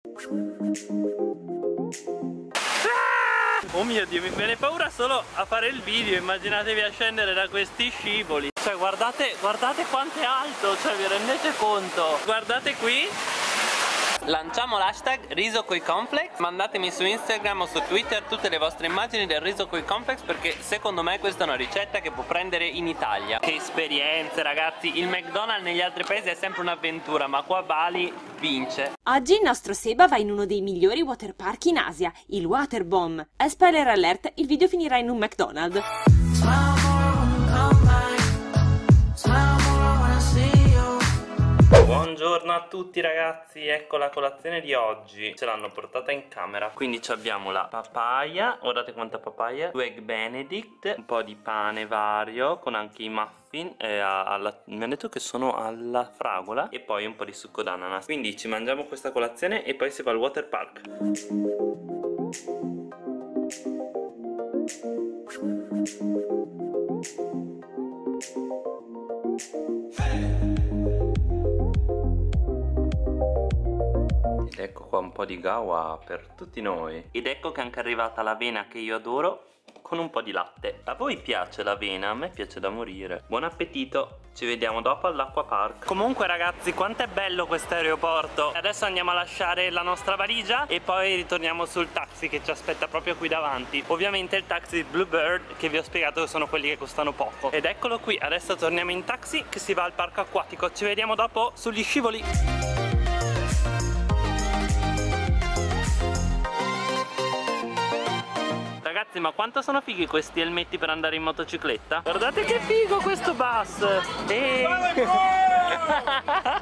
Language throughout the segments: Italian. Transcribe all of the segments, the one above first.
Oh mio Dio, mi viene paura solo a fare il video, immaginatevi a scendere da questi scivoli. Cioè guardate quanto è alto, cioè vi rendete conto? Guardate qui. Lanciamo l'hashtag riso coi cornflakes. Mandatemi su Instagram o su Twitter tutte le vostre immagini del riso coi cornflakes, perché secondo me questa è una ricetta che può prendere in Italia. Che esperienze ragazzi, il McDonald's negli altri paesi è sempre un'avventura, ma qua Bali vince. Oggi il nostro Seba va in uno dei migliori waterpark in Asia, il Waterbomb. Spoiler alert, il video finirà in un McDonald's. Buongiorno a tutti ragazzi, ecco la colazione di oggi. Ce l'hanno portata in camera. Quindi abbiamo la papaya, guardate quanta papaya, 2 egg benedict, un po' di pane vario con anche i muffin mi hanno detto che sono alla fragola, e poi un po' di succo d'ananas. Quindi ci mangiamo questa colazione e poi si va al water park. Ed ecco qua un po' di gawa per tutti noi. Ed ecco che è anche arrivata l'avena che io adoro, con un po' di latte. A voi piace l'avena? A me piace da morire. Buon appetito, ci vediamo dopo all'acqua park. Comunque ragazzi, quanto è bello questo aeroporto. Adesso andiamo a lasciare la nostra valigia e poi ritorniamo sul taxi che ci aspetta proprio qui davanti. Ovviamente il taxi Bluebird, che vi ho spiegato che sono quelli che costano poco. Ed eccolo qui, adesso torniamo in taxi che si va al parco acquatico. Ci vediamo dopo sugli scivoli. Ragazzi, ma quanto sono fighi questi elmetti per andare in motocicletta? Guardate che figo questo bus!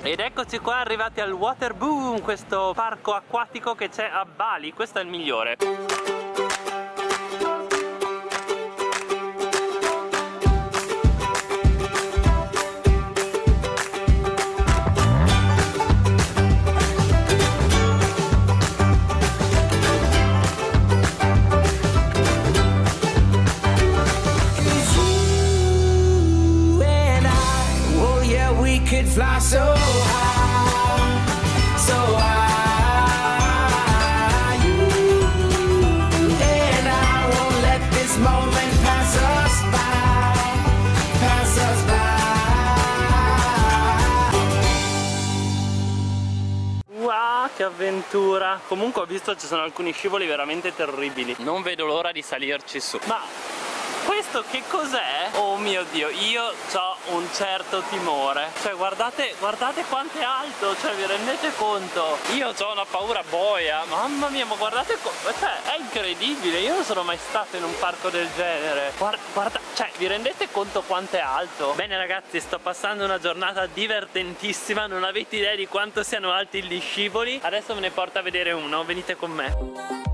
Ed eccoci qua arrivati al Waterboom, questo parco acquatico che c'è a Bali. Questo è il migliore. Could fly so high, so high. You and I won't let this moment pass us by, pass us by. Wow, che avventura! Comunque ho visto ci sono alcuni scivoli veramente terribili. Non vedo l'ora di salirci su. Ma questo che cos'è? Oh mio Dio, io ho un certo timore. Cioè guardate quanto è alto, cioè vi rendete conto? Io ho una paura boia, mamma mia, ma guardate, cioè è incredibile, io non sono mai stato in un parco del genere. Guarda, cioè vi rendete conto quanto è alto? Bene ragazzi, sto passando una giornata divertentissima, non avete idea di quanto siano alti gli scivoli. Adesso ve ne porto a vedere uno, venite con me.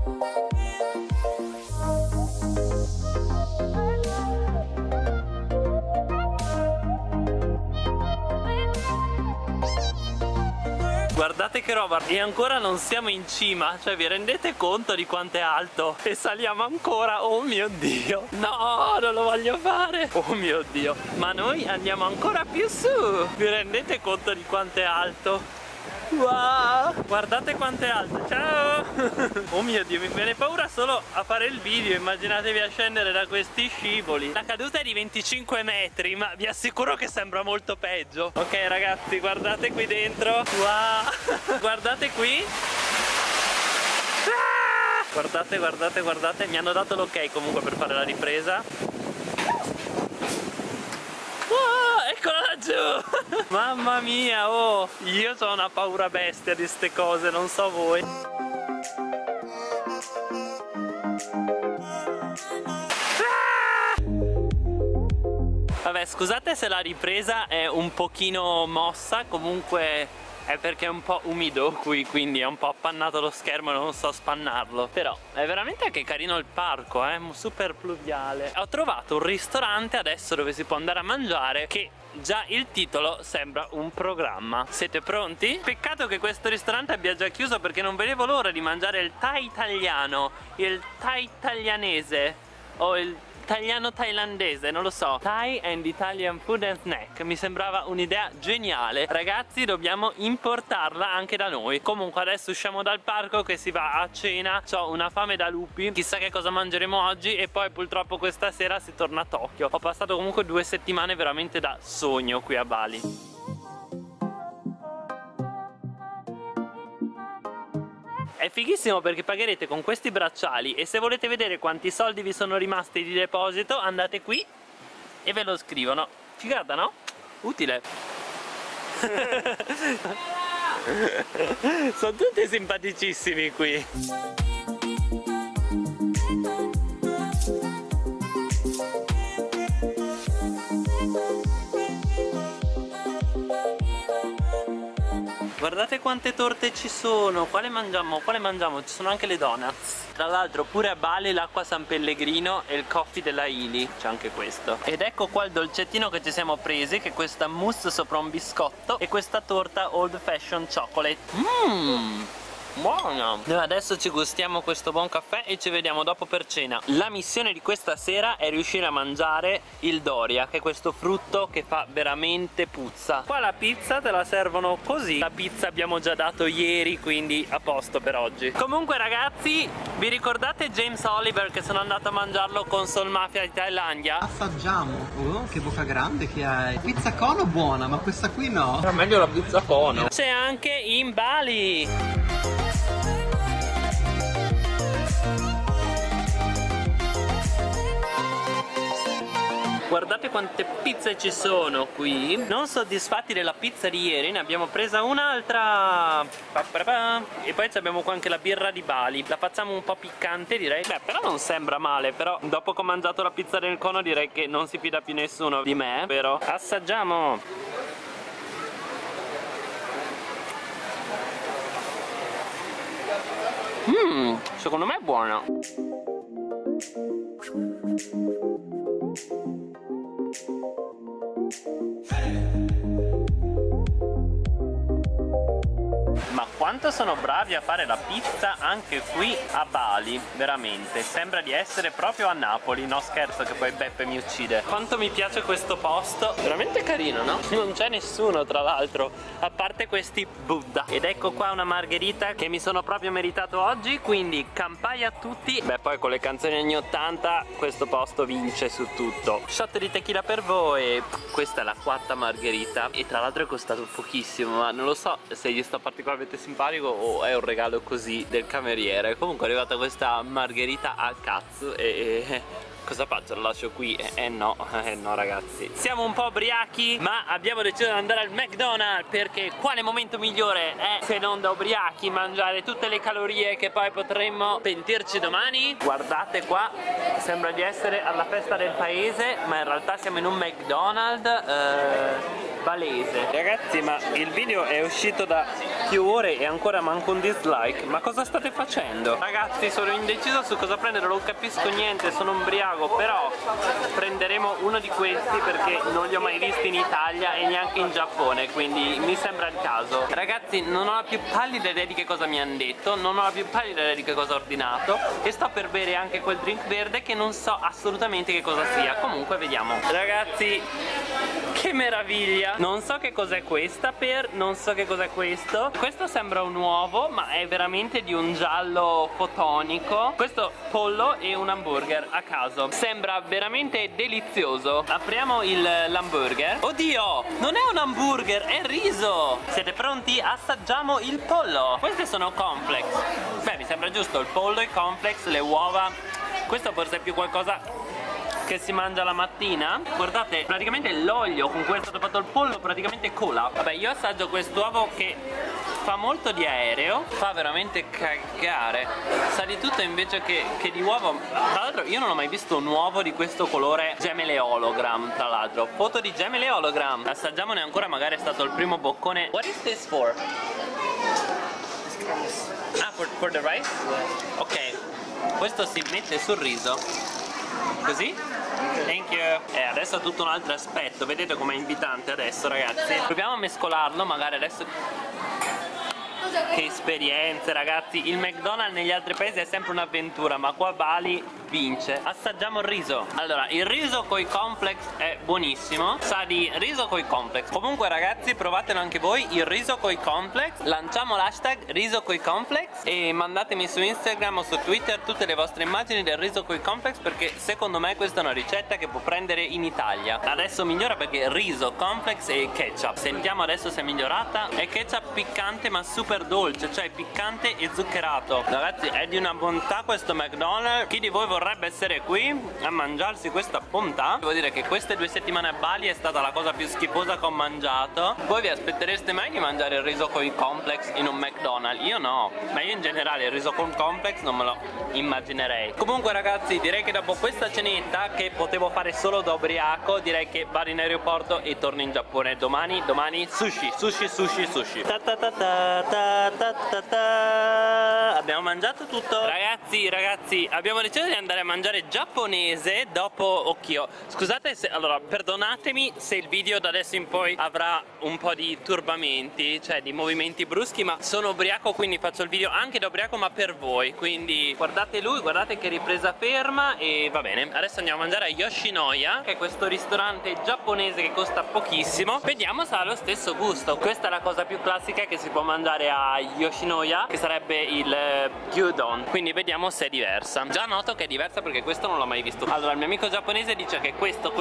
Guardate che roba, e ancora non siamo in cima, cioè vi rendete conto di quanto è alto? E saliamo ancora, oh mio Dio, no, non lo voglio fare, oh mio Dio, ma noi andiamo ancora più su, vi rendete conto di quanto è alto? Wow, guardate quanto è alto, ciao! Oh mio Dio, mi viene paura solo a fare il video, immaginatevi a scendere da questi scivoli. La caduta è di 25 metri, ma vi assicuro che sembra molto peggio. Ok ragazzi, guardate qui dentro. Wow, guardate qui. Guardate, guardate, guardate, mi hanno dato l'ok comunque per fare la ripresa. Eccola laggiù! Mamma mia, oh! Io ho una paura bestia di ste cose, non so voi. Vabbè, scusate se la ripresa è un pochino mossa, comunque è perché è un po' umido qui, quindi è un po' appannato lo schermo e non so spannarlo. Però è veramente anche carino il parco, super pluviale. Ho trovato un ristorante adesso dove si può andare a mangiare, che già il titolo sembra un programma. Siete pronti? Peccato che questo ristorante abbia già chiuso, perché non vedevo l'ora di mangiare il Thai italiano, il Thai italianese o il italiano-thailandese, non lo so. Thai and Italian food and snack. Mi sembrava un'idea geniale. Ragazzi, dobbiamo importarla anche da noi. Comunque adesso usciamo dal parco che si va a cena. Ho una fame da lupi. Chissà che cosa mangeremo oggi. E poi purtroppo questa sera si torna a Tokyo. Ho passato comunque 2 settimane veramente da sogno qui a Bali. È fighissimo perché pagherete con questi bracciali e se volete vedere quanti soldi vi sono rimasti di deposito andate qui e ve lo scrivono. Figata, no? Utile. Sono tutti simpaticissimi qui. Guardate quante torte ci sono. Quale mangiamo? Quale mangiamo? Ci sono anche le donuts. Tra l'altro pure a Bali l'acqua San Pellegrino e il coffee della Ili. C'è anche questo. Ed ecco qua il dolcettino che ci siamo presi, che è questa mousse sopra un biscotto e questa torta old fashion chocolate. Buona! Noi adesso ci gustiamo questo buon caffè e ci vediamo dopo per cena. La missione di questa sera è riuscire a mangiare il doria, che è questo frutto che fa veramente puzza. Qua la pizza te la servono così. La pizza abbiamo già dato ieri, quindi a posto per oggi. Comunque ragazzi, vi ricordate James Oliver che sono andato a mangiarlo con Soul Mafia di Thailandia? Assaggiamo. Oh, che bocca grande che hai. Pizza cono buona, ma questa qui no. Era meglio la pizza cono. C'è anche in Bali. Guardate quante pizze ci sono qui. Non soddisfatti della pizza di ieri, ne abbiamo presa un'altra. E poi abbiamo qua anche la birra di Bali. La facciamo un po' piccante, direi. Beh, però non sembra male. Però dopo che ho mangiato la pizza del cono direi che non si fida più nessuno di me. Vero? Assaggiamo. Secondo me è buona. Ma quanto sono bravi a fare la pizza anche qui a Bali, veramente. Sembra di essere proprio a Napoli. No scherzo che poi Beppe mi uccide. Quanto mi piace questo posto. Veramente carino, no? Non c'è nessuno tra l'altro, a parte questi Buddha. Ed ecco qua una margherita che mi sono proprio meritato oggi. Quindi campai a tutti. Beh, poi con le canzoni anni 80 questo posto vince su tutto. Shot di tequila per voi. Questa è la 4ª margherita e tra l'altro è costato pochissimo, ma non lo so se gli sto particolarmente simpatico o è un regalo così del cameriere. Comunque è arrivata questa margherita a cazzo e cosa faccio? La lascio qui? No ragazzi. Siamo un po' ubriachi, ma abbiamo deciso di andare al McDonald's perché quale momento migliore è se non da ubriachi mangiare tutte le calorie che poi potremmo pentirci domani? Guardate qua, sembra di essere alla festa del paese, ma in realtà siamo in un McDonald's balese. Ragazzi, ma il video è uscito da più ore e ancora manco un dislike. Ma cosa state facendo? Ragazzi, sono indeciso su cosa prendere, non capisco niente, sono ubriaco, però prenderemo uno di questi perché non li ho mai visti in Italia e neanche in Giappone, quindi mi sembra il caso. Ragazzi, non ho la più pallida idea di che cosa mi hanno detto, non ho la più pallida idea di che cosa ho ordinato e sto per bere anche quel drink verde che non so assolutamente che cosa sia. Comunque vediamo. Ragazzi, che meraviglia! Non so che cos'è questa non so che cos'è questo. Questo sembra un uovo, ma è veramente di un giallo fotonico. Questo pollo e un hamburger a caso. Sembra veramente delizioso. Apriamo l'hamburger. Oddio, non è un hamburger, è riso. Siete pronti? Assaggiamo il pollo. Queste sono cornflakes. Beh, mi sembra giusto, il pollo, i cornflakes, le uova. Questo forse è più qualcosa che si mangia la mattina. Guardate, praticamente l'olio con cui è stato fatto il pollo praticamente cola. Vabbè, io assaggio quest'uovo che fa molto di aereo, fa veramente cagare, sa di tutto invece che di uovo. Tra l'altro io non ho mai visto un uovo di questo colore gemele hologram. Tra l'altro foto di gemele hologram. Assaggiamone ancora, magari è stato il primo boccone. What is this for? Ah, for the rice? Ok, questo si mette sul riso così. Thank you. Adesso ha tutto un altro aspetto. Vedete com'è invitante adesso, ragazzi. Proviamo a mescolarlo, magari adesso. che esperienze, ragazzi. Il McDonald's negli altri paesi è sempre un'avventura, ma qua Bali vince. Assaggiamo il riso. Allora, il riso coi complex è buonissimo, sa di riso coi complex. Comunque ragazzi, provatelo anche voi il riso coi complex. Lanciamo l'hashtag riso coi complex e mandatemi su Instagram o su Twitter tutte le vostre immagini del riso coi complex, perché secondo me questa è una ricetta che può prendere in Italia. Adesso migliora perché riso, complex e ketchup. Sentiamo adesso se è migliorata. È ketchup piccante ma super dolce, cioè piccante e zuccherato. Ragazzi, è di una bontà questo McDonald's. Chi di voi vorrebbe essere qui a mangiarsi questa bontà? Devo dire che queste 2 settimane a Bali è stata la cosa più schifosa che ho mangiato. Voi vi aspettereste mai di mangiare il riso con i complex in un McDonald's? Io no, ma io in generale il riso con complex non me lo immaginerei. Comunque ragazzi, direi che dopo questa cenetta, che potevo fare solo da ubriaco, direi che vado in aeroporto e torno in Giappone. Domani sushi, sushi, sushi, sushi. Abbiamo mangiato tutto. Ragazzi, abbiamo deciso di andare a mangiare giapponese dopo Occhio. Scusate se, allora, perdonatemi se il video da adesso in poi avrà un po' di turbamenti, cioè di movimenti bruschi, ma sono ubriaco, quindi faccio il video anche da ubriaco ma per voi. Quindi guardate lui, guardate che ripresa ferma. E va bene, adesso andiamo a mangiare a Yoshinoya, che è questo ristorante giapponese che costa pochissimo. Vediamo se ha lo stesso gusto. Questa è la cosa più classica che si può mangiare a Yoshinoya, che sarebbe il gyudon. Quindi vediamo se è diversa. Già noto che è diversa perché questo non l'ho mai visto. Allora, il mio amico giapponese dice che questo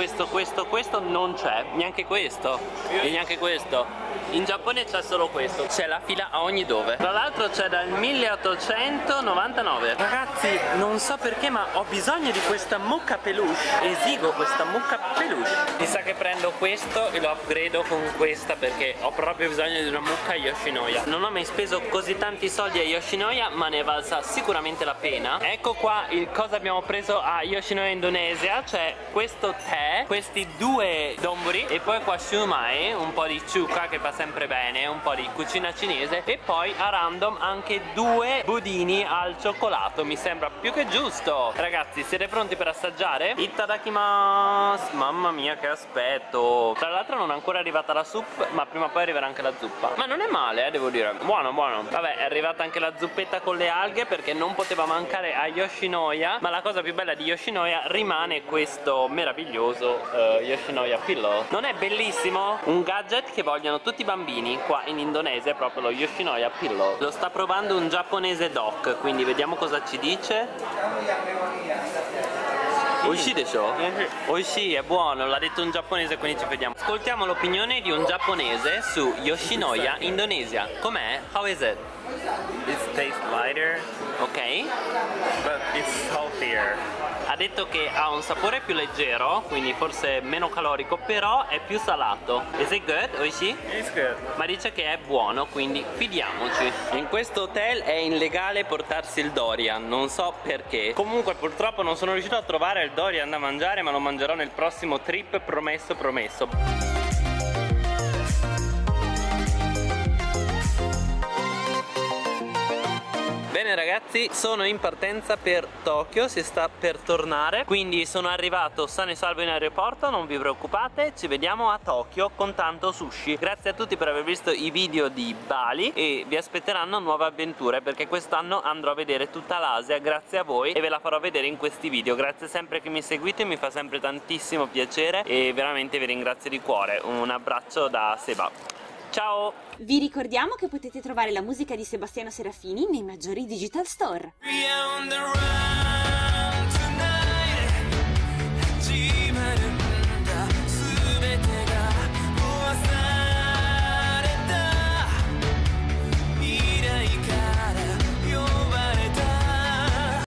non c'è, neanche questo e neanche questo. In Giappone c'è solo questo. C'è la fila a ogni dove. Tra l'altro c'è dal 1899. Ragazzi, non so perché, ma ho bisogno di questa mucca peluche. Esigo questa mucca peluche. Mi sa che prendo questo e lo upgrado con questa, perché ho proprio bisogno di una mucca a Yoshinoya. Non ho mai speso così tanti soldi a Yoshinoya, ma ne è valsa sicuramente la pena. Ecco qua il cosa abbiamo preso a Yoshinoya Indonesia. C'è questo tè, questi 2 donburi e poi qua shumai, un po' di chuka che fa sempre bene, un po' di cucina cinese, e poi a random anche 2 budini al cioccolato. Mi sembra più che giusto. Ragazzi, siete pronti per assaggiare? Itadakimasu. Mamma mia che aspetto. Tra l'altro non è ancora arrivata la soup, ma prima o poi arriverà anche la zuppa. Ma non è male, devo dire. Buono, buono. Vabbè, è arrivata anche la zuppetta con le alghe, perché non poteva mancare a Yoshinoya. Ma la cosa più bella di Yoshinoya rimane questo meraviglioso Yoshinoya Pillow. Non è bellissimo? Un gadget che vogliono tutti i bambini qua in Indonesia è proprio lo Yoshinoya Pillow. Lo sta provando un giapponese doc, quindi vediamo cosa ci dice. Oishi desho? Oishi, è buono, l'ha detto un giapponese, quindi ci vediamo. Ascoltiamo l'opinione di un giapponese su Yoshinoya Indonesia. Com'è? How is it? It tastes lighter, Ok. but it's healthier. Ha detto che ha un sapore più leggero, quindi forse meno calorico, però è più salato. Is it good, Oishi? It's good. Ma dice che è buono, quindi fidiamoci. In questo hotel è illegale portarsi il dorian, non so perché. Comunque purtroppo non sono riuscito a trovare il dorian da mangiare, ma lo mangerò nel prossimo trip, promesso, promesso. Bene ragazzi, sono in partenza per Tokyo, si sta per tornare, quindi sono arrivato sano e salvo in aeroporto, non vi preoccupate, ci vediamo a Tokyo con tanto sushi. Grazie a tutti per aver visto i video di Bali e vi aspetteranno nuove avventure, perché quest'anno andrò a vedere tutta l'Asia grazie a voi e ve la farò vedere in questi video. Grazie sempre che mi seguite, mi fa sempre tantissimo piacere e veramente vi ringrazio di cuore. Un abbraccio da Seba. Ciao! Vi ricordiamo che potete trovare la musica di Sebastiano Serafini nei maggiori digital store. On the run.